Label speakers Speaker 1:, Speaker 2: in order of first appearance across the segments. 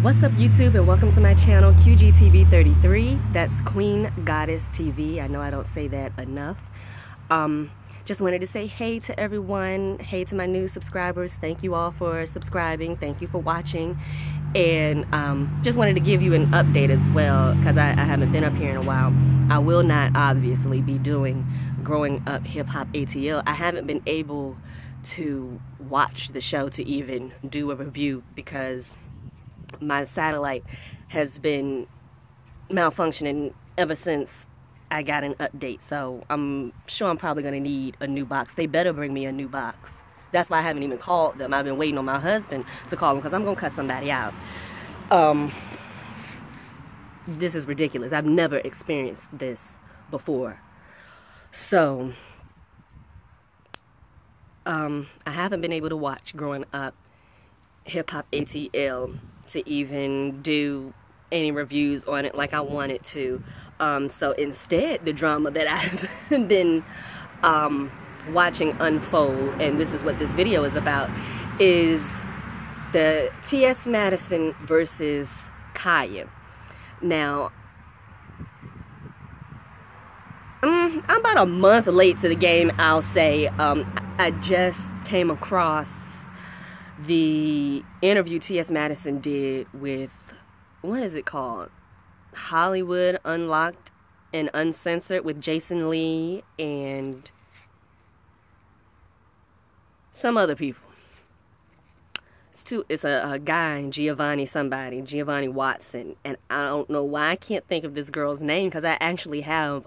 Speaker 1: What's up, YouTube, and welcome to my channel, QGTV33. That's Queen Goddess TV. I know I don't say that enough. Just wanted to say hey to everyone, hey to my new subscribers. Thank you all for subscribing. Thank you for watching. And just wanted to give you an update as well, because I haven't been up here in a while. I will not obviously be doing Growing Up Hip Hop ATL. I haven't been able to watch the show to even do a review because my satellite has been malfunctioning ever since I got an update. So I'm sure I'm probably going to need a new box. They better bring me a new box. That's why I haven't even called them. I've been waiting on my husband to call them because I'm going to cut somebody out. This is ridiculous. I've never experienced this before. So I haven't been able to watch Growing Up Hip Hop ATL to even do any reviews on it like I wanted to. So instead, the drama that I've been watching unfold, and this is what this video is about, is the T.S. Maddison versus Khia. Now, I'm about a month late to the game, I'll say. I just came across the interview T.S. Maddison did with, what is it called? Hollywood Unlocked and Uncensored, with Jason Lee and some other people. It's a guy, Giovanni Giovanni Watson, and I don't know why I can't think of this girl's name, because I actually have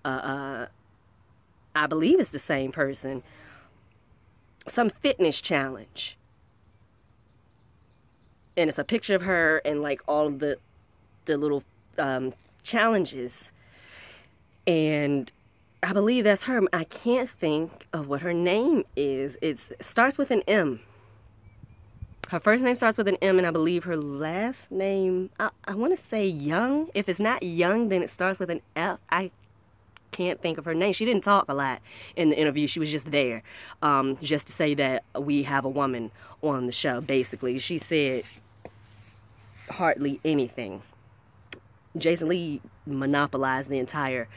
Speaker 1: I believe it's the same person, some fitness challenge, and it's a picture of her and like all of the little challenges, and I believe that's her. I can't think of what her name is. It starts with an M. Her first name starts with an M, and I believe her last name, I want to say Young. If it's not Young, then it starts with an F. I can't think of her name. She didn't talk a lot in the interview. She was just there just to say that we have a woman on the show, basically. She said hardly anything. Jason Lee monopolized the entire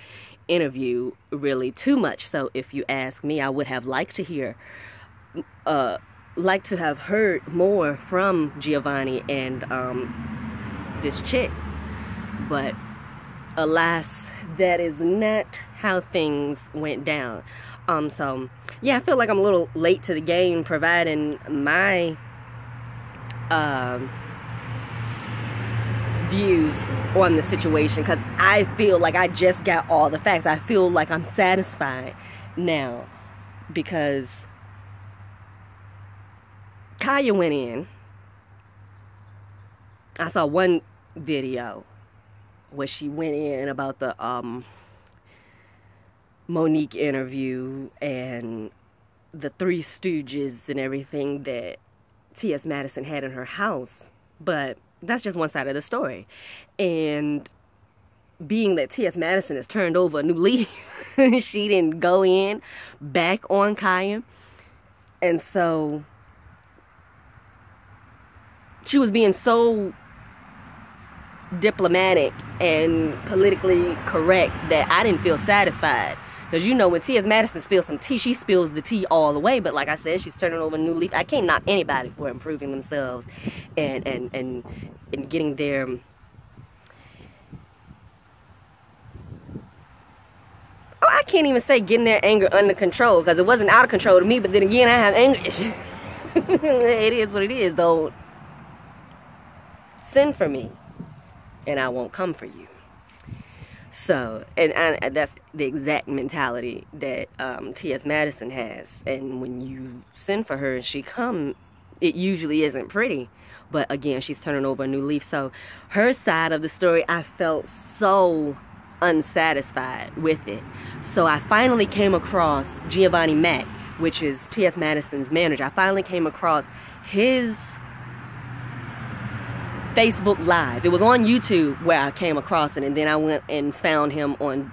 Speaker 1: interview, really too much. So if you ask me, I would have liked to hear, like to have heard more from Giovanni and this chick. But alas, that is not how things went down. So yeah, I feel like I'm a little late to the game providing my views on the situation, because I feel like I just got all the facts. I feel like I'm satisfied now because Khia went in. I saw one video where she went in about the Monique interview and the Three Stooges and everything that T.S. Maddison had in her house. But that's just one side of the story. And being that T.S. Maddison has turned over a new leaf, she didn't go in back on Khia. And so she was being so diplomatic and politically correct that I didn't feel satisfied. Because, you know, when T.S. Maddison spills some tea, she spills the tea all the way. But like I said, she's turning over a new leaf. I can't knock anybody for improving themselves and getting their... Oh, I can't even say getting their anger under control, because it wasn't out of control to me. But then again, I have anger issues. It is what it is, though. Send for me, and I won't come for you. So, and that's the exact mentality that T.S. Maddison has. And when you send for her and she come, it usually isn't pretty. But again, she's turning over a new leaf. So her side of the story, I felt so unsatisfied with it. So I finally came across Giovanni Mack, which is T.S. Maddison's manager. I finally came across his Facebook Live. It was on YouTube where I came across it, and then I went and found him on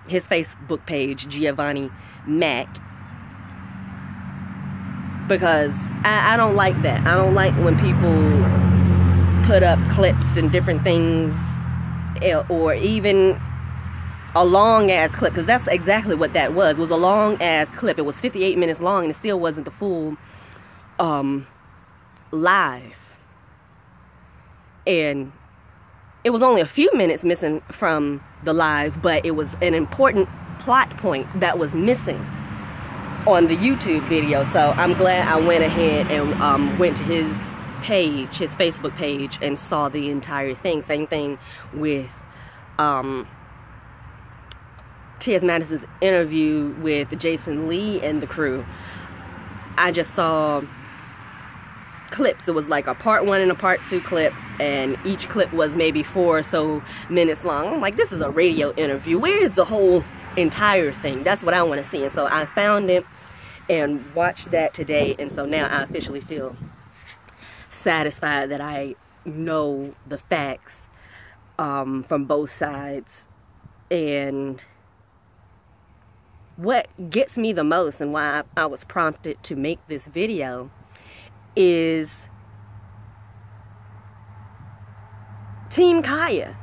Speaker 1: his Facebook page, Giovanni Mack. because I don't like that. I don't like when people put up clips and different things, or even a long ass clip, because that's exactly what that was. It was a long ass clip. It was 58 minutes long, and it still wasn't the full live. And it was only a few minutes missing from the live, but it was an important plot point that was missing on the YouTube video. So I'm glad I went ahead and went to his page, his Facebook page, and saw the entire thing. Same thing with T.S. Maddison's interview with Jason Lee and the crew. I just saw clips. It was like a part 1 and a part 2 clip, and each clip was maybe 4 or so minutes long. I'm like, this is a radio interview. Where is the whole entire thing? That's what I want to see. And so I found it and watched that today, and so now I officially feel satisfied that I know the facts from both sides. And what gets me the most, and why I was prompted to make this video, is Team Khia.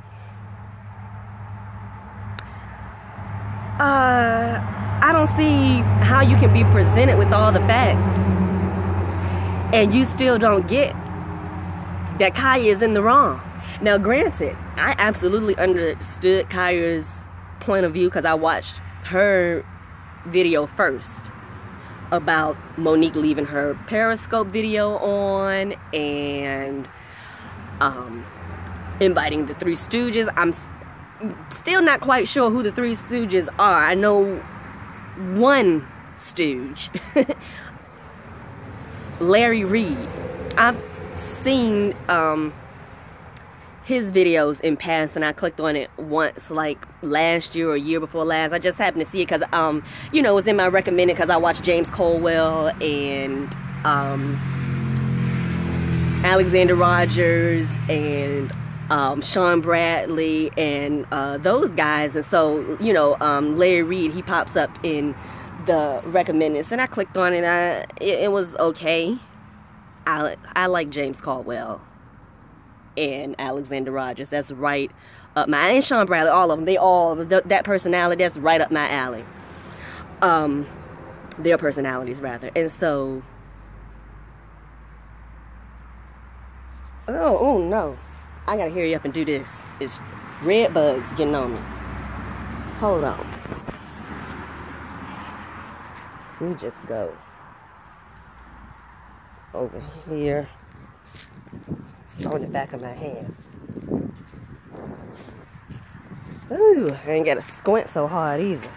Speaker 1: I don't see how you can be presented with all the facts and you still don't get that Khia is in the wrong. Now, granted, I absolutely understood Khia's point of view because I watched her video first about Monique leaving her Periscope video on and inviting the Three Stooges. I'm still not quite sure who the Three Stooges are. I know one stooge, Larry Reid. I've seen his videos in past, and I clicked on it once, like last year or year before last. I just happened to see it because you know, it was in my recommended because I watched James Colwell and Alexander Rogers and Sean Bradley and those guys. And so, you know, Larry Reid, he pops up in the recommendeds, and I clicked on it. It was okay. I like James Caldwell and Alexander Rogers. That's right up my, and Sean Bradley, all of them. They all, that personality, that's right up my alley. Their personalities, rather. And so, oh no, I gotta hurry up and do this. It's red bugs getting on me. Hold on. Let me just go over here. It's on the back of my hand. Ooh, I ain't gotta squint so hard either.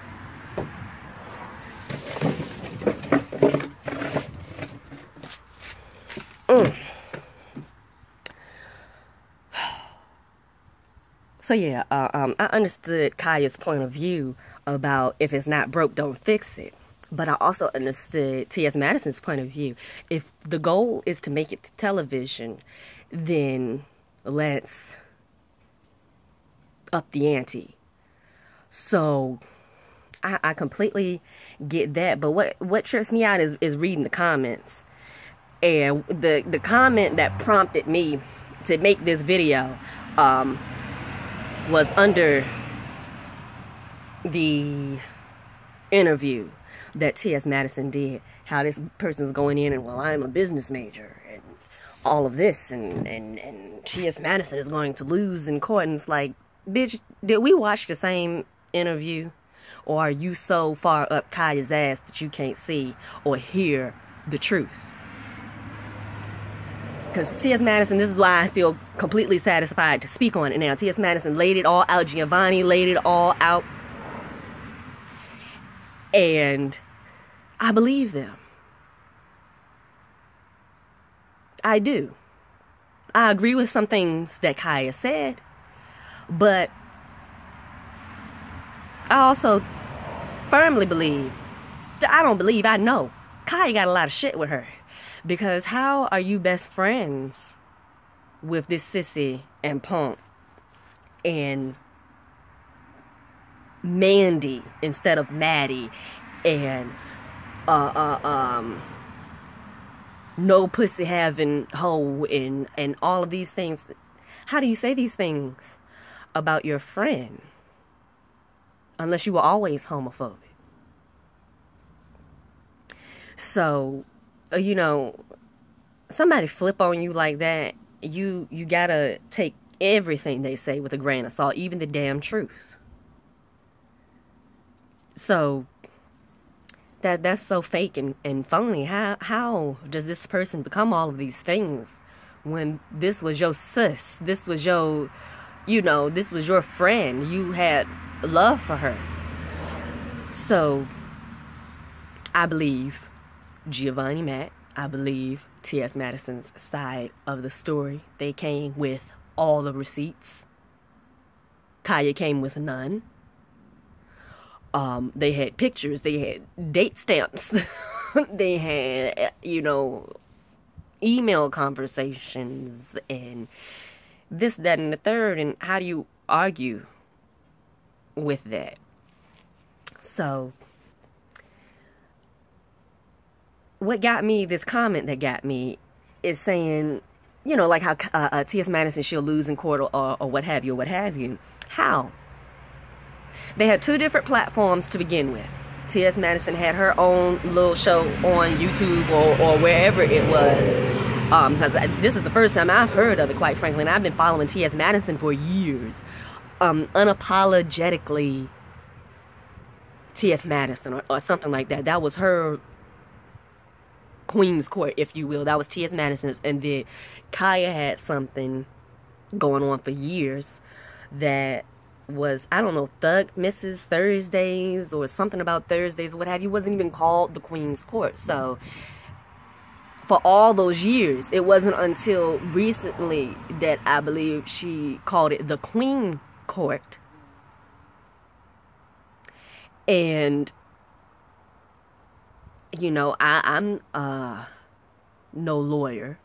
Speaker 1: So yeah, I understood Khia's point of view about if it's not broke, don't fix it. But I also understood T.S. Maddison's point of view. If the goal is to make it to television, then let's up the ante. So I completely get that. But what trips me out is reading the comments. And the comment that prompted me to make this video was under the interview that T.S. Maddison did. How this person's going in and, well, I'm a business major and all of this, and T.S. Maddison is going to lose in court. And it's like, bitch, did we watch the same interview? Or are you so far up Khia's ass that you can't see or hear the truth? Because T.S. Maddison, this is why I feel completely satisfied to speak on it now. T.S. Maddison laid it all out. Giovanni laid it all out. And I believe them. I do. I agree with some things that Khia said. But I also firmly believe, I know, Khia got a lot of shit with her. Because how are you best friends with this sissy and punk and Mandy instead of Maddie and no pussy having hoe and all of these things. How do you say these things about your friend? Unless you were always homophobic. So, you know, somebody flip on you like that, you gotta take everything they say with a grain of salt, even the damn truth. So, that's so fake and phony. How does this person become all of these things when this was your sis? This was your, you know, this was your friend. You had love for her. So, I believe Giovanni Mack, I believe T.S. Madison's side of the story. They came with all the receipts. Khia came with none. They had pictures, they had date stamps, they had, you know, email conversations, and this, that, and the third, and how do you argue with that? So, what got me, this comment that got me, is saying, you know, like how T.S. Madison, she'll lose in court or what have you, How? They had two different platforms to begin with. T.S. Madison had her own little show on YouTube or wherever it was. Because this is the first time I've heard of it, quite frankly. And I've been following T.S. Madison for years. Unapologetically T.S. Madison or something like that. That was her Queen's Court, if you will. That was T.S. Madison's. And then Khia had something going on for years that was, I don't know, Mrs. Thursdays or something about Thursdays or what have you. It wasn't even called the Queen's Court. So for all those years, it wasn't until recently that I believe she called it the Queen Court. And you know, I'm no lawyer,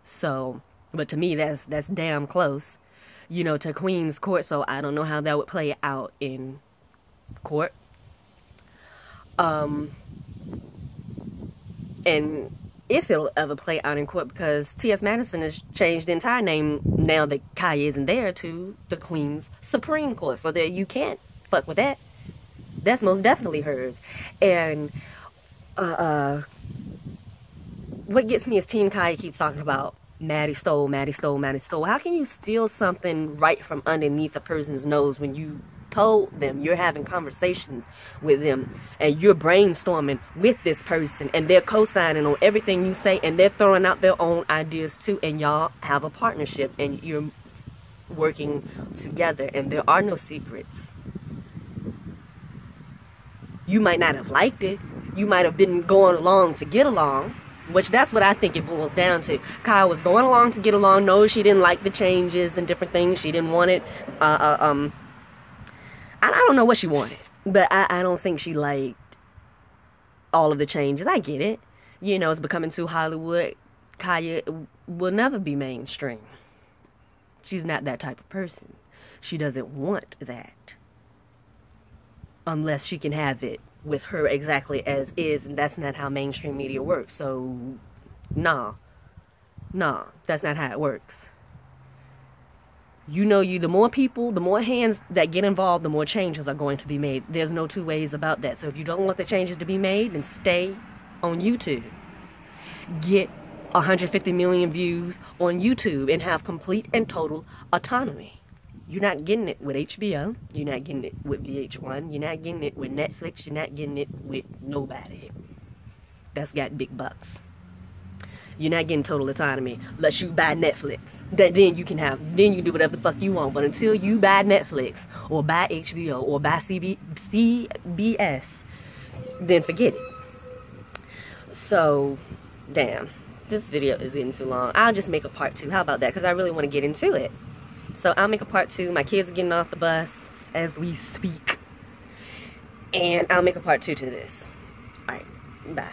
Speaker 1: so, but to me that's damn close, you know, to Queen's Court. So I don't know how that would play out in court. And if it'll ever play out in court, because T.S. Madison has changed the entire name now that Khia isn't there to the Queen's Supreme Court. So that you can't fuck with that. That's most definitely hers. And what gets me is Team Khia keeps talking about Maddie stole, Maddie stole, Maddie stole. How can you steal something right from underneath a person's nose when you told them, you're having conversations with them, and you're brainstorming with this person, and they're co-signing on everything you say, and they're throwing out their own ideas too, and y'all have a partnership, and you're working together, and there are no secrets. You might not have liked it. You might have been going along to get along, which that's what I think it boils down to. Khia was going along to get along. No, she didn't like the changes and different things. She didn't want it. I don't know what she wanted, but I don't think she liked all of the changes. I get it. You know, it's becoming too Hollywood. Khia will never be mainstream. She's not that type of person. She doesn't want that. Unless she can have it with her exactly as is, and that's not how mainstream media works. So, nah, that's not how it works. You know, the more people, the more hands that get involved, the more changes are going to be made. There's no two ways about that. So if you don't want the changes to be made, then stay on YouTube. Get 150 million views on YouTube and have complete and total autonomy. You're not getting it with HBO. You're not getting it with VH1. You're not getting it with Netflix. You're not getting it with nobody that's got big bucks. You're not getting total autonomy unless you buy Netflix. Then you can do whatever the fuck you want. But until you buy Netflix or buy HBO or buy CBS, then forget it. So, damn. This video is getting too long. I'll just make a part 2. How about that? Because I really want to get into it. So I'll make a part 2. My kids are getting off the bus as we speak. And I'll make a part 2 to this. Alright, bye.